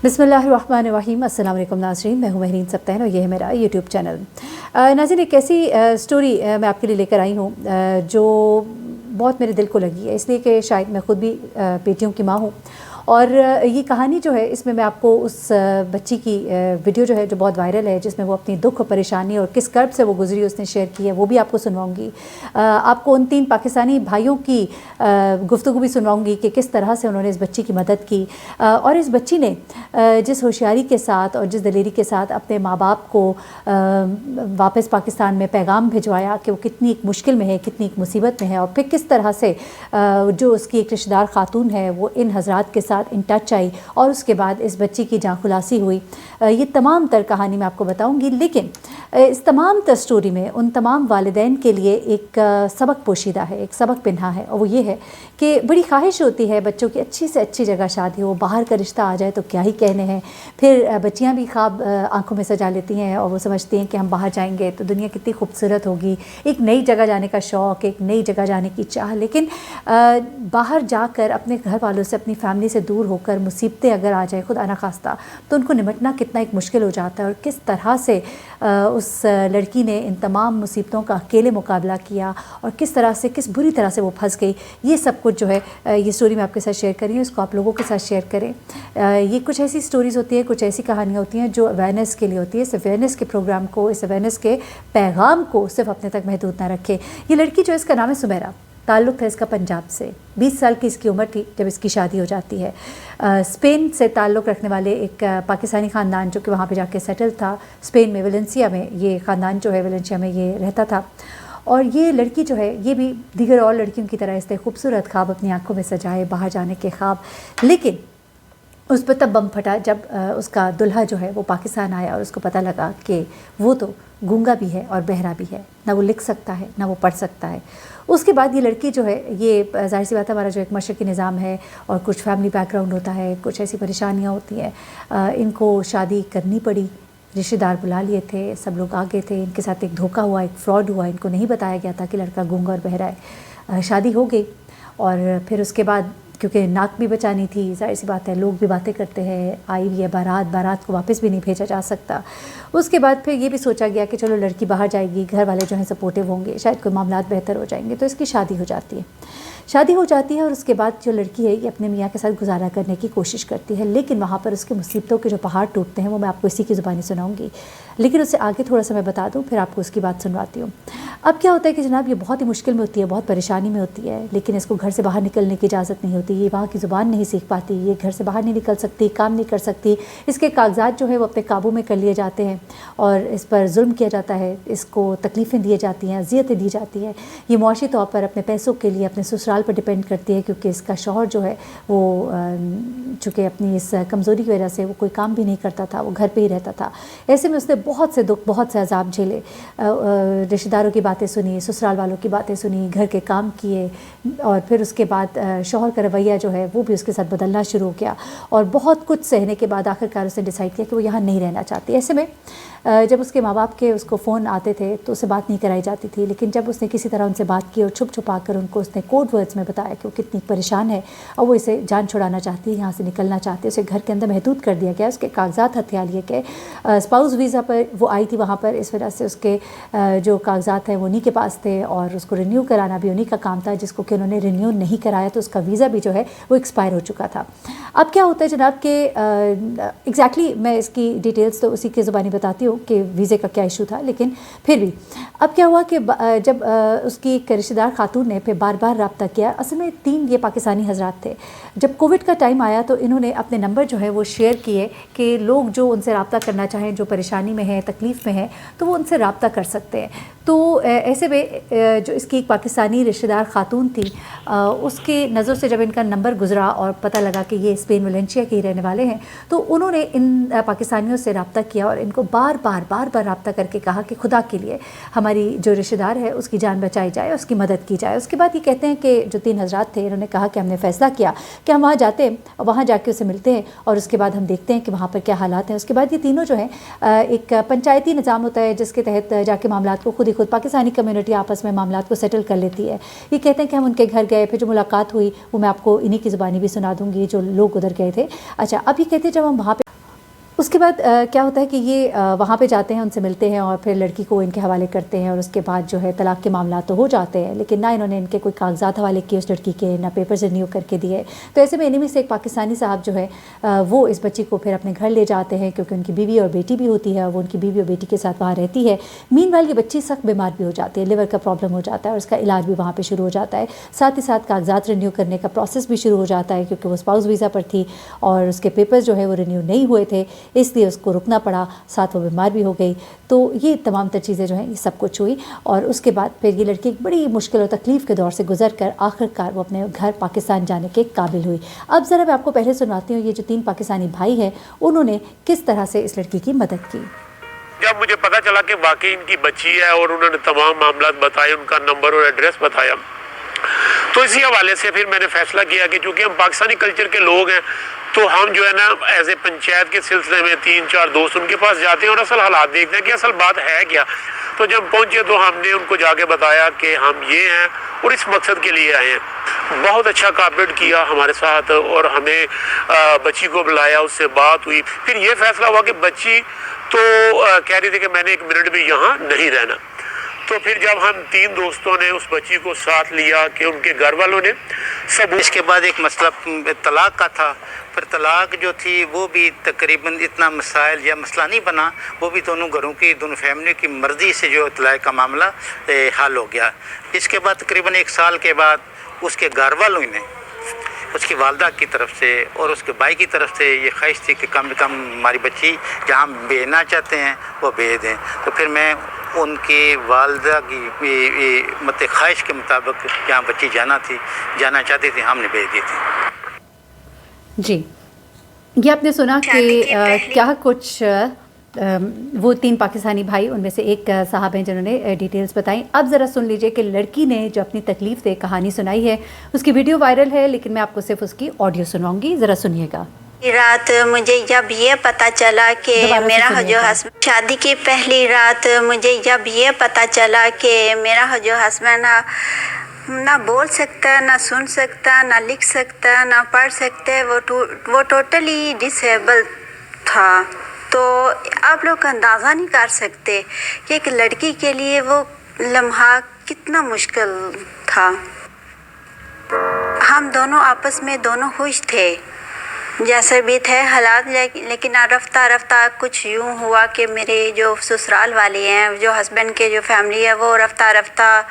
बिस्मिल्लाहिर्रहमानिर्रहीम। अस्सलाम वालेकुम नाज़रीन, मैं हूँ महरीन सब्तैन और ये है मेरा यूट्यूब चैनल। नाज़रीन, एक ऐसी स्टोरी मैं आपके लिए लेकर आई हूँ जो बहुत मेरे दिल को लगी है, इसलिए कि शायद मैं ख़ुद भी बेटियों की माँ हूँ। और ये कहानी जो है इसमें मैं आपको उस बच्ची की वीडियो जो है जो बहुत वायरल है, जिसमें वो अपनी दुख और परेशानी और किस कर्ब से वो गुजरी उसने शेयर की है, वो भी आपको सुनवाऊँगी। आपको उन 3 पाकिस्तानी भाइयों की गुफ्तगू भी सुनवाऊँगी कि किस तरह से उन्होंने इस बच्ची की मदद की। और इस बच्ची ने जिस होशियारी के साथ और जिस दलेरी के साथ अपने माँ बाप को वापस पाकिस्तान में पैगाम भिजवाया कि वो कितनी एक मुश्किल में है, कितनी एक मुसीबत में है, और फिर किस तरह से जो उसकी एक रिश्तेदार खातून है वो इन हज़रात के साथ इन टच आई और उसके बाद इस बच्ची की जाँ खुलासी हुई। ये तमाम तर कहानी मैं आपको बताऊंगी, लेकिन इस तमाम तर स्टोरी में उन तमाम वालिदैन के लिए एक सबक पोशीदा है, एक सबक पिन्हा है, और वो ये है कि बड़ी ख्वाहिश होती है बच्चों की अच्छी से अच्छी जगह शादी हो, बाहर का रिश्ता आ जाए तो क्या ही कहने हैं। फिर बच्चियाँ भी ख्वाब आंखों में सजा लेती हैं और वो समझती हैं कि हम बाहर जाएंगे तो दुनिया कितनी खूबसूरत होगी, एक नई जगह जाने का शौक़, एक नई जगह जाने की चाह। लेकिन बाहर जाकर अपने घर वालों से, अपनी फैमिली से दूर होकर मुसीबतें अगर आ जाए खुदा ना खास्ता, तो उनको निपटना कितना एक मुश्किल हो जाता है। और किस तरह से उस लड़की ने इन तमाम मुसीबतों का अकेले मुकाबला किया और किस तरह से, किस बुरी तरह से वो फंस गई, ये सब कुछ जो है ये स्टोरी मैं आपके साथ शेयर कर रही हूँ। इसको आप लोगों के साथ शेयर करें। ये कुछ ऐसी स्टोरीज़ होती है, कुछ ऐसी कहानियाँ होती हैं जो अवेयरनेस के लिए होती है। इस अवेयरनेस के प्रोग्राम को, इस अवेयरनेस के पैगाम को सिर्फ अपने तक महदूद ना रखे। ये लड़की जो, इसका नाम है सुमेरा, ताल्लुक़ था इसका पंजाब से। 20 साल की इसकी उम्र थी जब इसकी शादी हो जाती है। स्पेन से ताल्लुक़ रखने वाले एक पाकिस्तानी ख़ानदान जो कि वहाँ पे जाके सेटल था स्पेन में, वेलेंसिया में। ये ख़ानदान जो है वेलेंसिया में ये रहता था। और ये लड़की जो है ये भी दीगर और लड़कियों की तरह इसने खूबसूरत ख्वाब अपनी आंखों में सजाए, बाहर जाने के ख्वाब। लेकिन उस पर तब बम फटा जब उसका दुल्हा जो है वो पाकिस्तान आया और उसको पता लगा कि वो तो गूंगा भी है और बहरा भी है, ना वो लिख सकता है ना वो पढ़ सकता है। उसके बाद ये लड़की जो है, ये ज़ाहिर सी बात है, हमारा जो एक मशरक़ी निज़ाम है और कुछ फैमिली बैकग्राउंड होता है, कुछ ऐसी परेशानियाँ होती हैं, इनको शादी करनी पड़ी। रिश्तेदार बुला लिए थे, सब लोग आ गए थे, इनके साथ एक धोखा हुआ, एक फ्रॉड हुआ। इनको नहीं बताया गया था कि लड़का गूंगा और बहरा है। शादी हो गई और फिर उसके बाद क्योंकि नाक भी बचानी थी, ज़ाहिर सी बात है, लोग भी बातें करते हैं, आई भी है बारात को वापस भी नहीं भेजा जा सकता। उसके बाद फिर ये भी सोचा गया कि चलो लड़की बाहर जाएगी, घर वाले जो हैं सपोर्टिव होंगे, शायद कोई मामलात बेहतर हो जाएंगे, तो इसकी शादी हो जाती है। शादी हो जाती है और उसके बाद जो लड़की है ये अपने मियाँ के साथ गुजारा करने की कोशिश करती है, लेकिन वहाँ पर उसके मुसीबतों के जो पहाड़ टूटते हैं वो मैं आपको इसी की ज़ुबानी सुनाऊंगी। लेकिन उससे आगे थोड़ा सा मैं बता दूँ, फिर आपको उसकी बात सुनवाती हूँ। अब क्या होता है कि जनाब ये बहुत ही मुश्किल में होती है, बहुत परेशानी में होती है, लेकिन इसको घर से बाहर निकलने की इजाज़त नहीं होती। ये वहाँ की ज़ुबान नहीं सीख पाती, ये घर से बाहर नहीं निकल सकती, काम नहीं कर सकती। इसके कागजात जो है वो अपने काबू में कर लिए जाते हैं और इस पर जुल्म किया जाता है, इसको तकलीफ़ें दी जाती हैं, अज़ियतें दी जाती हैं। ये मुआशी तौर पर अपने पैसों के लिए अपने ससुराल पर डिपेंड करती है, क्योंकि इसका शौहर जो है वो चूँकि अपनी इस कमज़ोरी की वजह से वो कोई काम भी नहीं करता था, वो घर पे ही रहता था। ऐसे में उसने बहुत से दुख, बहुत से अज़ाब झेले, रिश्तेदारों की बातें सुनी, ससुराल वालों की बातें सुनी, घर के काम किए, और फिर उसके बाद शौहर का रवैया जो है वो भी उसके साथ बदलना शुरू हो गया। और बहुत कुछ सहने के बाद आखिरकार उसने डिसाइड किया कि वो यहाँ नहीं रहना चाहती। ऐसे में जब उसके माँ बाप के उसको फ़ोन आते थे तो उससे बात नहीं कराई जाती थी, लेकिन जब उसने किसी तरह उनसे बात की और छुप छुपा कर उनको उसने कोड वर्ड्स में बताया कि वो कितनी परेशान है और वो इसे जान छुड़ाना चाहती है, यहाँ से निकलना चाहती है, उसे घर के अंदर महदूद कर दिया गया, उसके कागजात हथिया लिए गए। स्पाउस वीज़ा पर वो आई थी वहाँ पर, इस वजह से उसके जो कागजात हैं वो उन्हीं के पास थे और उसको रिन्यू कराना भी उन्हीं का काम था, जिसको कि उन्होंने रिन्यू नहीं कराया तो उसका वीज़ा भी जो है वो एक्सपायर हो चुका था। अब क्या होता है जनाब कि एग्जैक्टली मैं इसकी डिटेल्स तो उसी की ज़ुबानी बताती हूँ कि वीज़े का क्या इशू था, लेकिन फिर भी अब क्या हुआ कि जब उसकी एक रिश्तेदार खातून ने फिर बार बार रब्ता किया। असल में 3 ये पाकिस्तानी हज़रात थे। जब कोविड का टाइम आया तो इन्होंने अपने नंबर जो है वो शेयर किए कि लोग जो उनसे रब्ता करना चाहें, जो परेशानी में है, तकलीफ़ में है, तो वो उनसे रब्ता कर सकते हैं। तो ऐसे में जो इसकी एक पाकिस्तानी रिश्तेदार खातून थी, उसके नज़र से जब इनका नंबर गुज़रा और पता लगा कि ये स्पेन वेलेंसिया के ही रहने वाले हैं, तो उन्होंने इन पाकिस्तानियों से रब्ता किया और इनको बार बार रब्ता करके कहा कि खुदा के लिए हमारी जो रिश्तेदार है उसकी जान बचाई जाए, उसकी मदद की जाए। उसके बाद ये कहते हैं कि जो 3 हज़रात थे, इन्होंने कहा कि हमने फ़ैसला किया कि हम वहाँ जाते हैं और वहाँ जाके उसे मिलते हैं और उसके बाद हम देखते हैं कि वहाँ पर क्या हालात हैं। उसके बाद ये तीनों जो हैं, एक पंचायती निज़ाम होता है जिसके तहत जाके मामलात को खुद पाकिस्तानी कम्युनिटी आपस में मामलात को सेटल कर लेती है। ये कहते हैं कि हम उनके घर गए, फिर जो मुलाकात हुई वो मैं आपको इन्हीं की ज़ुबानी भी सुना दूँगी जो लोग उधर गए थे। अच्छा, अब ये कहते हैं जब हम वहाँ पे اس کے بعد کیا ہوتا ہے کہ یہ وہاں پہ جاتے ہیں، ان سے ملتے ہیں اور پھر لڑکی کو ان کے حوالے کرتے ہیں، اور اس کے بعد جو ہے طلاق کے معاملات تو ہو جاتے ہیں، لیکن نہ انہوں نے ان کے کوئی کاغذات حوالے کیے اس لڑکی کے، نہ پیپرز رینیو کر کے دیے. تو ایسے میں انہیں میں سے ایک پاکستانی صاحب جو ہے وہ اس بچی کو پھر اپنے گھر لے جاتے ہیں، کیونکہ ان کی بیوی اور بیٹی بھی ہوتی ہے، وہ ان کی بیوی اور بیٹی کے ساتھ وہاں رہتی ہے. مین وائل یہ بچی سخت بیمار بھی ہو جاتی ہے، لیور کا پرابلم ہو جاتا ہے، اور اس کا علاج بھی وہاں پہ شروع ہو جاتا ہے. ساتھ ہی ساتھ کاغذات رینیو کرنے کا پروسیس بھی شروع ہو جاتا ہے، کیونکہ وہ اسپاؤس ویزا پر تھی اور اس کے پیپرز جو ہے وہ رینیو نہیں ہوئے تھے، اس لیے اس کو رکنا پڑا. ساتھ وہ بیمار بھی ہو گئی. تو یہ تمام تر چیزیں جو ہیں یہ سب کچھ ہوئی، اور اس کے بعد پھر یہ لڑکی ایک بڑی مشکل اور تکلیف کے دور سے گزر کر آخر کار وہ اپنے گھر پاکستان جانے کے قابل ہوئی. اب ذرا میں آپ کو پہلے سناتی ہوں یہ جو 3 پاکستانی بھائی ہیں انہوں نے کس طرح سے اس لڑکی کی مدد کی. جب مجھے پتا چلا کہ واقعی ان کی بچی ہے اور انہوں نے تمام معاملات بتائے، ان کا نمبر اور ایڈریس بتایا، تو اسی حوالے سے پھر میں نے فیصلہ کیا کہ چونکہ ہم پاکستانی کلچر کے لوگ ہیں تو ہم جو ہے نا ایز اے پنچایت کے سلسلے میں 3-4 دوست ان کے پاس جاتے ہیں اور اصل حالات دیکھتے ہیں کہ اصل بات ہے کیا. تو جب پہنچے تو ہم نے ان کو جا کے بتایا کہ ہم یہ ہیں اور اس مقصد کے لیے آئے ہیں. بہت اچھا کوآپریٹ کیا ہمارے ساتھ اور ہمیں بچی کو بلایا، اس سے بات ہوئی. پھر یہ فیصلہ ہوا کہ بچی تو کہہ رہی تھی کہ میں نے 1 منٹ بھی یہاں نہیں رہنا. تو پھر جب ہم 3 دوستوں نے اس بچی کو ساتھ لیا کہ ان کے گھر والوں نے سب. اس کے بعد ایک مسئلہ طلاق کا تھا. پھر طلاق جو تھی وہ بھی تقریباً اتنا مسائل یا مسئلہ نہیں بنا، وہ بھی دونوں گھروں کی، دونوں فیملی کی مرضی سے جو طلاق کا معاملہ حل ہو گیا. اس کے بعد تقریباً 1 سال کے بعد اس کے گھر والوں نے، اس کی والدہ کی طرف سے اور اس کے بھائی کی طرف سے یہ خواہش تھی کہ کم سے کم ہماری بچی جہاں بھیجنا چاہتے ہیں وہ بھیج دیں. تو پھر میں ان کی والدہ کی خواہش کے مطابق جہاں بچی جانا چاہتی تھی ہم نے بھیج دی تھی. جی، یہ آپ نے سنا کہ کیا کچھ وہ 3 پاکستانی بھائی، ان میں سے ایک صاحب ہیں جنہوں نے ڈیٹیلز بتائیں. اب ذرا سن لیجئے کہ لڑکی نے جو اپنی تکلیف سے کہانی سنائی ہے، اس کی ویڈیو وائرل ہے لیکن میں آپ کو صرف اس کی آڈیو سناؤں گی، ذرا سنیے گا. رات مجھے جب یہ پتہ چلا کہ میرا جو ہسبینڈ، شادی کی پہلی رات مجھے جب یہ پتہ چلا کہ میرا جو ہسبینڈ نہ بول سکتا، نہ سن سکتا، نہ لکھ سکتا، نہ پڑھ سکتا، وہ ٹوٹلی ڈسیبل تھا. تو آپ لوگ اندازہ نہیں کر سکتے کہ ایک لڑکی کے لیے وہ لمحہ کتنا مشکل تھا. ہم دونوں آپس میں دونوں خوش تھے جیسے بھی تھے حالات، لیکن رفتہ رفتہ کچھ یوں ہوا کہ میرے جو سسرال والے ہیں، جو ہسبینڈ کے جو فیملی ہے، وہ رفتہ رفتہ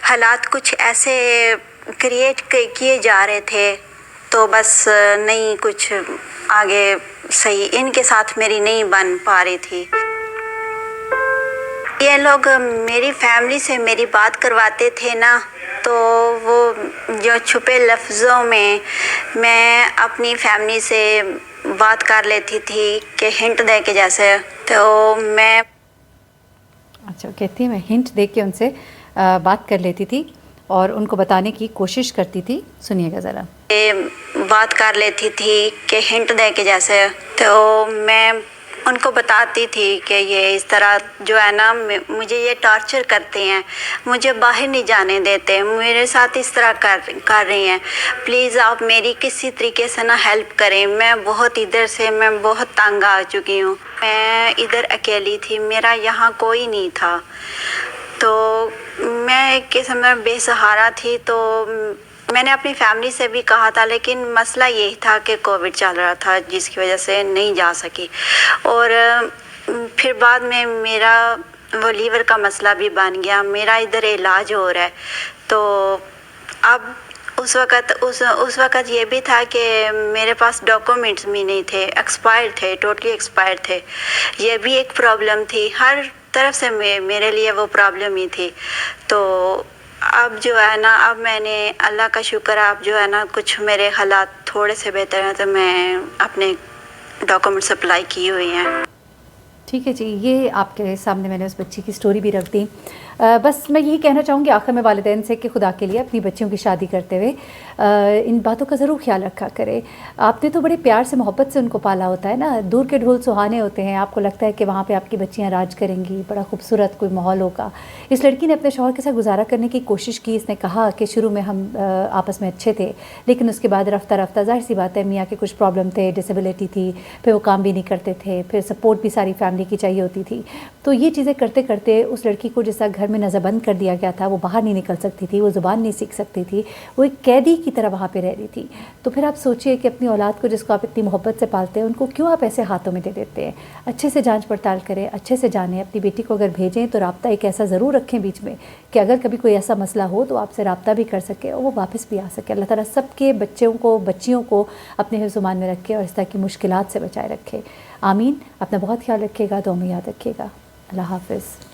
حالات کچھ ایسے کریٹ کیے جا رہے تھے. تو بس نہیں کچھ آگے صحیح ان کے ساتھ میری نہیں بن پا رہی تھی. یہ لوگ میری فیملی سے میری بات کرواتے تھے نا، تو وہ جو چھپے لفظوں میں اپنی فیملی سے بات کر لیتی تھی کہ ہنٹ دے کے جیسے. تو میں اچھا کہتی میں ہنٹ دے کے ان سے بات کر لیتی تھی اور ان کو بتانے کی کوشش کرتی تھی. سنیے گا ذرا. بات کر لیتی تھی کہ ہنٹ دے کے جیسے. تو میں ان کو بتاتی تھی کہ یہ اس طرح جو ہے نا مجھے یہ ٹارچر کرتے ہیں، مجھے باہر نہیں جانے دیتے، میرے ساتھ اس طرح کر رہی ہیں، پلیز آپ میری کسی طریقے سے نا ہیلپ کریں. میں بہت میں بہت تنگ آ چکی ہوں. میں ادھر اکیلی تھی، میرا یہاں کوئی نہیں تھا، تو میں ایک قسم میں بے سہارا تھی. تو میں نے اپنی فیملی سے بھی کہا تھا، لیکن مسئلہ یہی تھا کہ کووڈ چل رہا تھا جس کی وجہ سے نہیں جا سکی. اور پھر بعد میں میرا وہ لیور کا مسئلہ بھی بن گیا، میرا ادھر علاج ہو رہا ہے. تو اب اس وقت یہ بھی تھا کہ میرے پاس ڈاکومنٹس بھی نہیں تھے، ایکسپائر تھے، ٹوٹلی ایکسپائر تھے. یہ بھی ایک پرابلم تھی، ہر طرف سے میرے لیے وہ پرابلم ہی تھی. تو اب جو ہے نا، اب میں نے اللہ کا شکر، اب جو ہے نا کچھ میرے حالات تھوڑے سے بہتر ہیں، تو میں اپنے ڈاکومنٹس اپلائی کی ہوئی ہیں. ٹھیک ہے جی، یہ آپ کے سامنے میں نے اس بچی کی سٹوری بھی رکھ دی. بس میں یہی کہنا چاہوں گی آخر میں والدین سے کہ خدا کے لیے اپنی بچیوں کی شادی کرتے ہوئے ان باتوں کا ضرور خیال رکھا کرے. آپ نے تو بڑے پیار سے محبت سے ان کو پالا ہوتا ہے نا, دور کے ڈھول سہانے ہوتے ہیں, آپ کو لگتا ہے کہ وہاں پہ آپ کی بچیاں راج کریں گی, بڑا خوبصورت کوئی ماحول ہوگا. اس لڑکی نے اپنے شوہر کے ساتھ گزارا کرنے کی کوشش کی. اس نے کہا کہ شروع میں ہم آپس میں اچھے تھے, لیکن اس کے بعد رفتہ رفتہ ظاہر سی بات ہے میاں کے کچھ پرابلم تھے, ڈسیبلٹی تھی, پھر وہ کام بھی نہیں کرتے تھے, پھر سپورٹ بھی ساری فیملی کی چاہیے ہوتی تھی. تو یہ چیزیں کرتے کرتے اس لڑکی کو جیسا گھر میں نظر بند کر دیا گیا تھا, وہ باہر نہیں نکل سکتی تھی, وہ زبان نہیں سیکھ سکتی تھی, وہ ایک قیدی کی طرح وہاں پہ رہ رہی تھی. تو پھر آپ سوچئے کہ اپنی اولاد کو جس کو آپ اتنی محبت سے پالتے ہیں ان کو کیوں آپ ایسے ہاتھوں میں دے دیتے ہیں. اچھے سے جانچ پڑتال کریں, اچھے سے جانیں. اپنی بیٹی کو اگر بھیجیں تو رابطہ ایک ایسا ضرور رکھیں بیچ میں کہ اگر کبھی کوئی ایسا مسئلہ ہو تو آپ سے رابطہ بھی کر سکے اور وہ واپس بھی آ سکے. اللہ تعالیٰ سب کے بچیوں کو اپنے حفظ و امان میں رکھے اور اس طرح کی مشکلات سے بچائے رکھے. آمین. اپنا بہت خیال رکھیے گا, دعا میں یاد رکھیے گا. اللہ حافظ.